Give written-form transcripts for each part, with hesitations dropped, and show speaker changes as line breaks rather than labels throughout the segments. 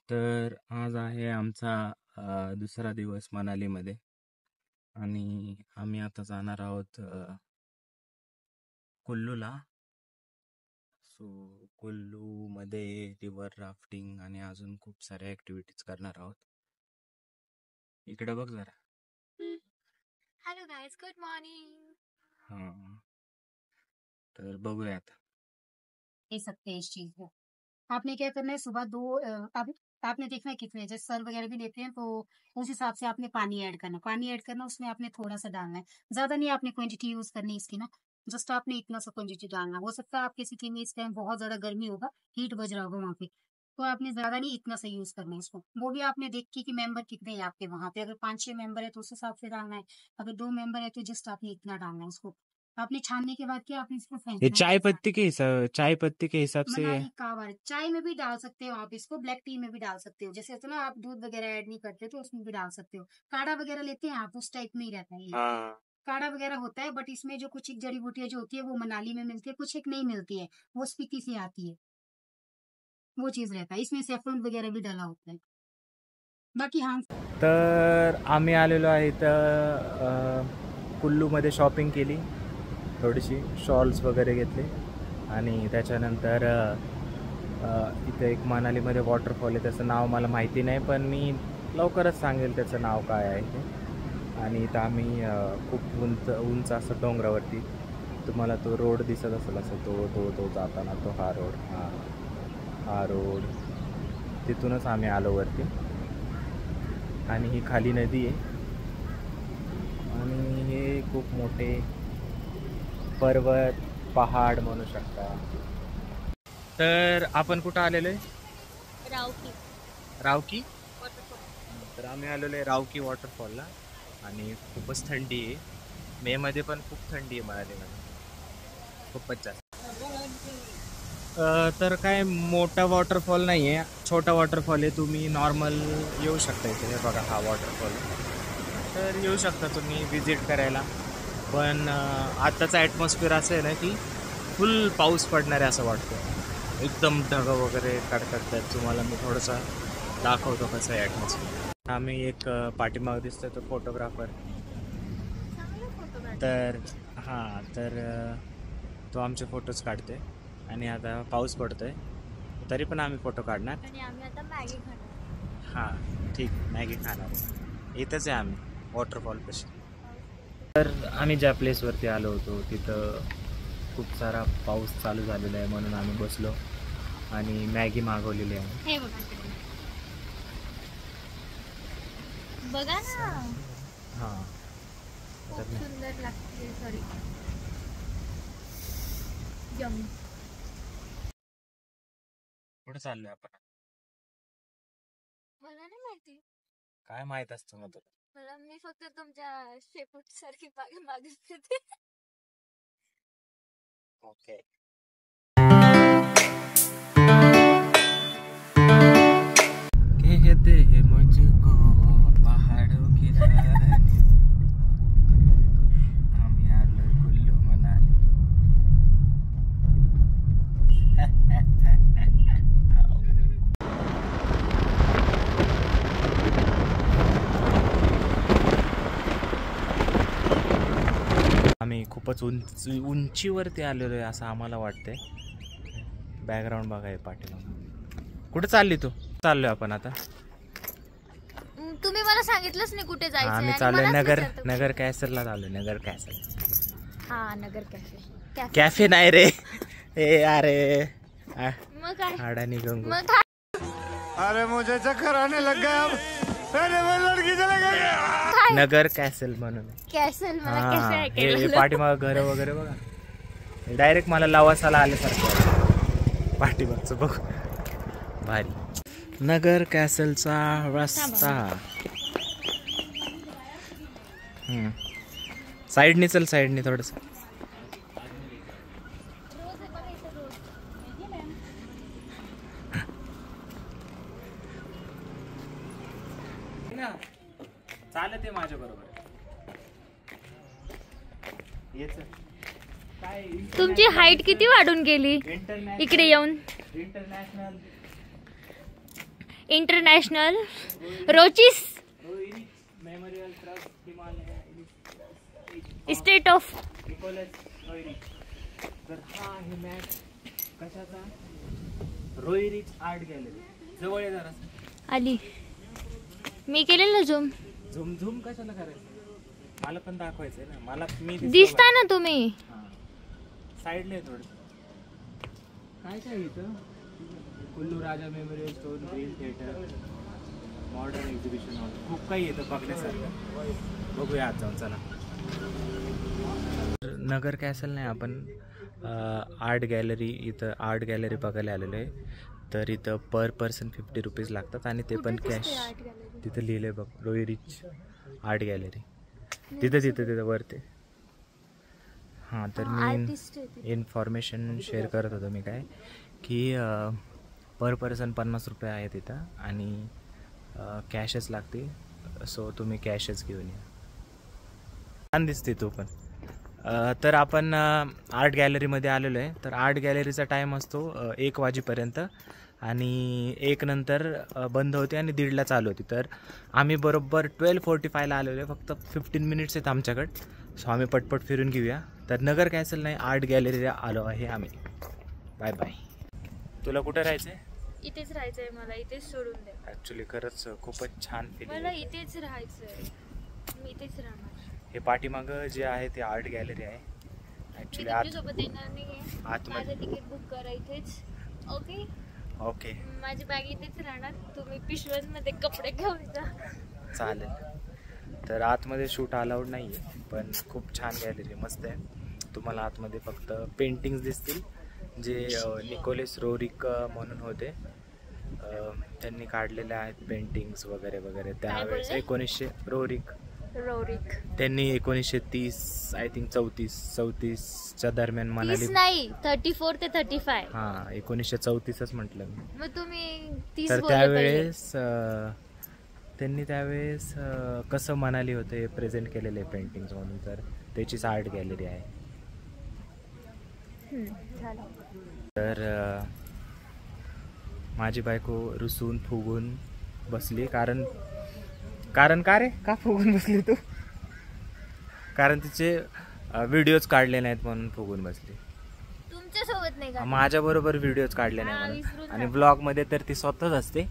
तर आज आहे आमचा दुसरा दिवस मनालीमध्ये आणि आम्ही आता जाणार आहोत कुल्लूला. सो कुल्लूमध्ये रिव्हर राफ्टिंग आणि अजून खूप साऱ्या ॲक्टिव्हिटीज करणार आहोत. इकडे बघ जरा.
Hello guys, good morning.
हां, तर बघूयात.
ले सकते हैं इस चीज को. आपने क्या करना है, सुबह आपने देखना है कितने, जैसे सर वगैरह भी लेते हैं तो उस हिसाब से आपने पानी ऐड करना, उसमें आपने थोड़ा सा डालना है. ज्यादा नहीं आपने क्वांटिटी यूज करनी इसकी ना. जस्ट आपने इतना सा क्वांटिटी डालना. हो सकता है आपके सिटी में इस टाइम बहुत ज्यादा गर्मी होगा, हीट बज रहा होगा वहाँ पे, तो आपने ज्यादा नहीं इतना सा यूज करना है इसको. वो भी आपने देख के कि मेंबर कितने हैं आपके वहाँ पे. अगर 5-6 मेंबर है तो उस हिसाब से डालना है. अगर 2 मेंबर है तो जस्ट आपने इतना डालना है उसको. आपने छानने के बाद क्या आपने इसको
ये
फेंकना है.
चाय पत्ती के हिसाब से
मनाली कावर चाय में भी डाल सकते हो आप इसको, ब्लैक टी में भी डाल सकते हो. जैसे होता है ना, आप दूध वगैरह ऐड नहीं करते तो उसमें भी डाल सकते हो. काढ़ा वगैरह लेते हैं आप, उस टाइप में ही रहता है ये.
हाँ.
काढ़ा वगैरह होता है, बट इसमें जो कुछ एक जड़ी बूटियां जो होती है वो मनाली में मिलती है, कुछ एक नहीं मिलती है, वो स्पीति से आती है. वो चीज रहता है इसमें. सेफ्रॉन वगैरह भी डाला होता है. बाकी हाँ,
तर आम्ही आलेलो आहे इथं कुल्लूमध्ये शॉपिंग केली, थोडीशी शॉल्स वगैरे घेतले आणि त्याच्यानंतर इथे एक मनालीमध्ये वॉटरफॉल आहे. त्याचं नाव मला माहिती नाही, पण मी लवकरच सांगेल त्याचं नाव काय आहे ते. आणि इथं आम्ही खूप उंच असं डोंगरावरती तुम्हाला तो रोड दिसत असेल, असं तो जाताना तो हा रोड तिथूनच आम्ही आलो वरती. आणि ही खाली नदी आहे आणि हे खूप मोठे पर्वत पहाड म्हणू शकता. तर आपण कुठं आलेलो आहे? रावकी. तर आम्ही आलेलो आहे रावकी वॉटरफॉलला आणि खूपच थंडी आहे. मेमध्ये पण खूप थंडी आहे मनालीमध्ये, खूपच जास्त. तर काय मोठा वॉटरफॉल नाही आहे, छोटा वॉटरफॉल आहे. तुम्ही नॉर्मल येऊ शकता इथे. हे बघा हा वॉटरफॉल, तर येऊ शकता तुम्ही विजिट करायला. पण आत्ताचं ॲटमॉस्फिअर असं आहे ना की फुल पाऊस पडणार आहे असं वाटतं. एकदम ढगं वगैरे कडकडतात. तुम्हाला मी थोडंसं दाखवतो कसं आहे ॲटमॉस्फिअर. आम्ही एक पाठीमाग दिसतो तो फोटोग्राफर. तर हां, तर तो आमचे फोटोज काढते आणि आता पाऊस पडतोय तरी पण आम्ही फोटो काढणार
आणि आम्ही आता मॅगी खाणार.
हां ठीक, मॅगी खाणार. इथंच आहे आम्ही वॉटरफॉलपाशी. तर आम्ही ज्या प्लेसवरती आलो होतो तिथं खूप सारा पाऊस चालू झालेला आहे, म्हणून आम्ही बसलो आणि मॅगी मागवलेली आहे.
हे बघा ना,
हां
खूप सुंदर लागते. Sorry, yummy.
कुठं चाललोय आपण?
मला नाही माहिती.
काय माहित असतं मग तुला?
मला मी फक्त तुमच्या शेपूट सारखी मागत होते.
ओके. कहते हैं मुझको पहाड़ों की रानी, हम आलो कुल्लू मनाली. आम्ही खूपच उंचीवरती आलेलो आहे असं आम्हाला वाटतंय. बॅकग्राऊंड बघाय पाठीमागं. कुठे चालली तू? चाललोय आपण आता.
तुम्ही मला सांगितलंच नाही कुठे जायचं.
आम्ही चाललोय नगर कॅसलला चाललोय. नगर कॅसल.
हा, नगर कॅफे.
कॅफे नाही रे, ए अरे
मग काय?
अडाणी गंगू.
अरे मुझे चक्कर आने लग गया अब. अरे मैं लड़की चले गई.
नगर कॅसल म्हणून.
कॅसल मला कॅफे
हा,
ऐकायला
हे
आलं.
पाठीमाग घर वगैरे बघा. डायरेक्ट मला लवासाला आल्यासारखं पाठीमागचं बघ. भारी. नगर कॅसलचा रस्ता. साईडनी चल, साईडनी थोडस. चालत आहे माझ्या बरोबर.
तुमची हाईट किती वाढून गेली इकडे येऊन.
International
international Roerich
memorial trust Himalaya
estate of
Nicholas Roerich. तर हा आहे मॅच कशाचा? Roerich art gallery. जवळ आहे जरा.
आली. मी केलेलं ना झूम.
झूम झूम कशाला करायचं? मला पण दाखवायचंय ना. मला मी
दिसता ना तुम्ही.
साईडला आहे थोडं. काय काय इथं? Kullu Raja memorial stone, green theatre, modern exhibition hall, खूप काही येतं बघण्यासारखं. बघूया आज जाऊन. चला. नगर कॅसल नाही, आपण आर्ट गॅलरी, इथं आर्ट गॅलरी बघायला आलेलो आहे. तर इथं पर पर्सन 50 रुपीज लागतात आणि ते पण कॅश. तिथं लिहिलं आहे बघ, रोयरिच आर्ट गॅलरी. तिथं वरती. हां, तर मी इन्फॉर्मेशन शेअर करत होतो मी काय की पर पर्सन 50 रुपये आहे तिथं आणि कॅशच लागते. सो तुम्ही कॅशच घेऊन या. छान दिसते तो पण. तर आपण आर्ट गॅलरीमध्ये आलेलो आहे. तर आर्ट गॅलरीचा टाईम असतो 1 वाजेपर्यंत आणि 1 नंतर बंद होते आणि 1:30ला चालू होती. तर आम्ही बरोबर 12:45ला आलेलो आहे. फक्त 15 मिनिट्स आहेत आमच्याकडे. सो आम्ही पटपट फिरून घेऊया. तर नगर कॅसल नाही, आर्ट गॅलरीला आलो आहे आम्ही. Bye bye. तुला कुठं राहायचं आहे?
इथेच राहायचंय मला. इथेच सोडून दे.
ॲक्च्युली खरंच खूपच छान
मला
फीलिंग.
इथेच राहायचंय. मी इथेच राहणार.
हे पाठीमागं जे आहे ते आर्ट गॅलरी आहे. ॲक्च्युली
सोबत येणार नाही.
आतमध्ये
माझं तिकीट बुक करा इथेच. ओके.
ओके
माझी बॅग इथेच राहणार. तुम्ही पिशव्यांमध्ये कपडे घेऊन जा.
चालेल. तर आतमध्ये शूट अलाउड नाही आहे, पण खूप छान गॅलरी, मस्त आहे. तुम्हाला आतमध्ये फक्त पेंटिंग्स दिसतील जे निकोलस रोरिक म्हणून होते. त्यांनी काढलेल्या आहेत पेंटिंग्स वगैरे वगैरे. त्यावेळेस 1900 रोरिक त्यांनी 1930 आय थिंक 34च्या दरम्यान म्हणाली.
नाही 34 ते 35.
हां, 1934च म्हटलं मी.
मग तुम्ही 30
तर
बोलले
त्यावेळेस त्यांनी त्यावेळेस कसं म्हणाली होते हे प्रेझेंट केलेले पेंटिंग्स म्हणून. तर त्याचीच आर्ट गॅलरी आहे. तर माझी बायको रुसून फुगून बसली. कारण का रे? का फुगून बसली तू? कारण तिचे व्हिडिओज काढले नाहीत म्हणून फुगून बसली.
तुमच्यासोबत नाही का?
माझ्या बरोबर व्हिडिओज काढले नाही म्हणून. आणि ब्लॉग मध्ये तर ती स्वतःच असते.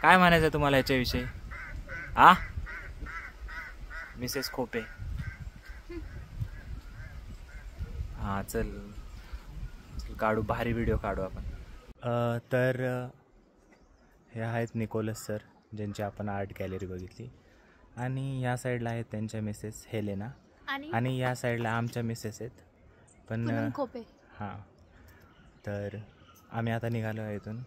काय म्हणायचं तुम्हाला याच्याविषयी? मिसेस खोपे. हां, चल काढू, भारी व्हिडिओ काढू आपण. तर हे आहेत निकोलस सर, ज्यांची आपण आर्ट गॅलरी बघितली. आणि या साईडला आहेत त्यांच्या मिसेस हेलेना आणि या साईडला आमच्या मिसेस आहेत. पण
खोपे.
हां, तर आम्ही आता निघालो आहे इथून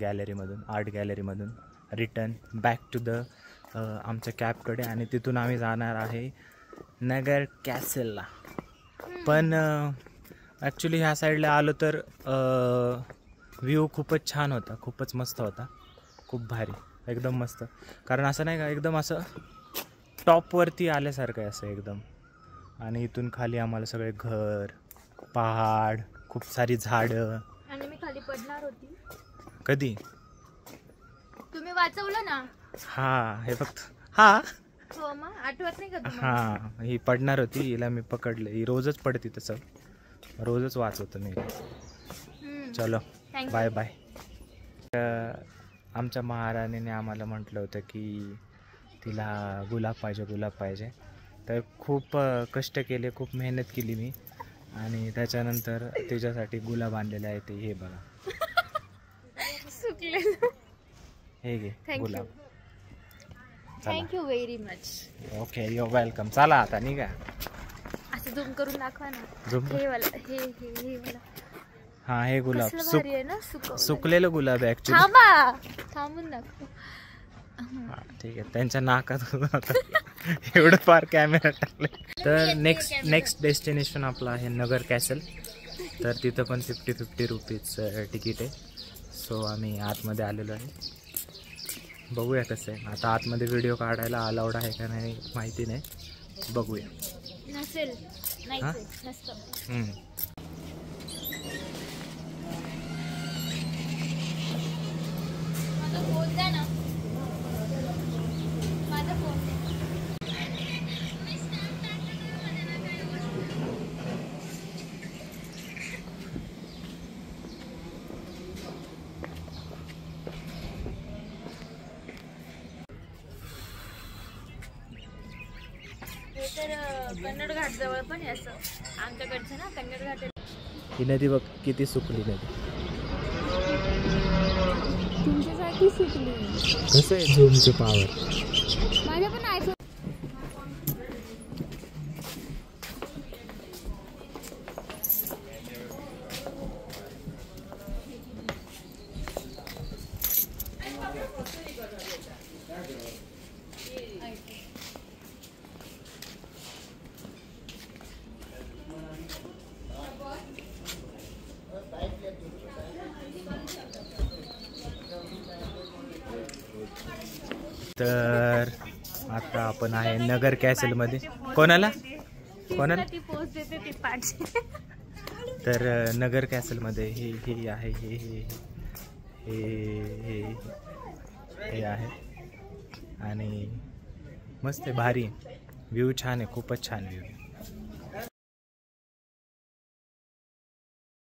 गॅलरीमधून, आर्ट गॅलरीमधून रिटर्न बॅक टू द आमच्या कॅबकडे. आणि तिथून आम्ही जाणार आहे नगर कॅसलला. पण ॲक्च्युली ह्या साईडला आलो तर व्ह्यू खूपच छान होता, खूपच मस्त होता, खूप भारी, एकदम मस्त. कारण असं नाही का, एकदम असं टॉपवरती आल्यासारखं आहे असं एकदम. आणि इथून खाली आम्हाला सगळे घर, पहाड, खूप सारी झाडं.
आणि मी खाली पडणार होती.
कधी?
तुम्ही वाचवलं ना.
हां, हे फक्त हां.
हो, मग आठवत नाही का तुम्हाला?
हां, ही पडणार होती, हिला मी पकडलं. ही रोजच पडती, तसं रोजच वाचवतो मी. चलो बाय बाय. आमच्या महाराणीने आम्हाला म्हटलं होतं की तिला गुलाब पाहिजे. तर खूप कष्ट केले, खूप मेहनत केली मी. आणि त्याच्यानंतर तिच्यासाठी गुलाब आणलेले आहे. ते हे बघा, हे घे गुलाब.
Thank you very much.
Okay, you welcome. चला आता निघा.
असं झूम करून दाखवा ना.
झूम.
हे वाला, हे वाला.
हां, हे गुलाब
भारी आहे ना.
सुकलेलं गुलाब आहे ऍक्च्युली.
थांबून दाखव.
हां, ठीक आहे. त्यांच्या नाकात एवढं फार कॅमेरा टाकले. तर नेक्स्ट डेस्टिनेशन आपलं आहे नगर कॅसल. तर तिथं पण 50 रुपीज तिकीट आहे. सो आम्ही आतमध्ये आलेलो आहे. बघूया कसं आहे. आता आतमध्ये व्हिडिओ काढायला अलाउड आहे का नाही माहिती नाही, बघूया.
नसेल, नसतं. तर कन्नड घाट जवळ पण आहे असं आमच्याकडचं ना कन्नड घाट आहे.
ही नदी बघ किती सुकली नदी.
तुमच्यासाठी सुटली
कसं आहे झूमचे पावर.
माझ्या पण आयफोन.
तर आता आपण आहे नगर कॅसलमध्ये. कोणाला कोणाला
ती पोस्ट देते ती पाठ.
तर नगर कॅसलमध्ये हे आहे हे आहे आणि मस्त आहे, भारी व्ह्यू छान आहे, खूपच छान व्ह्यू.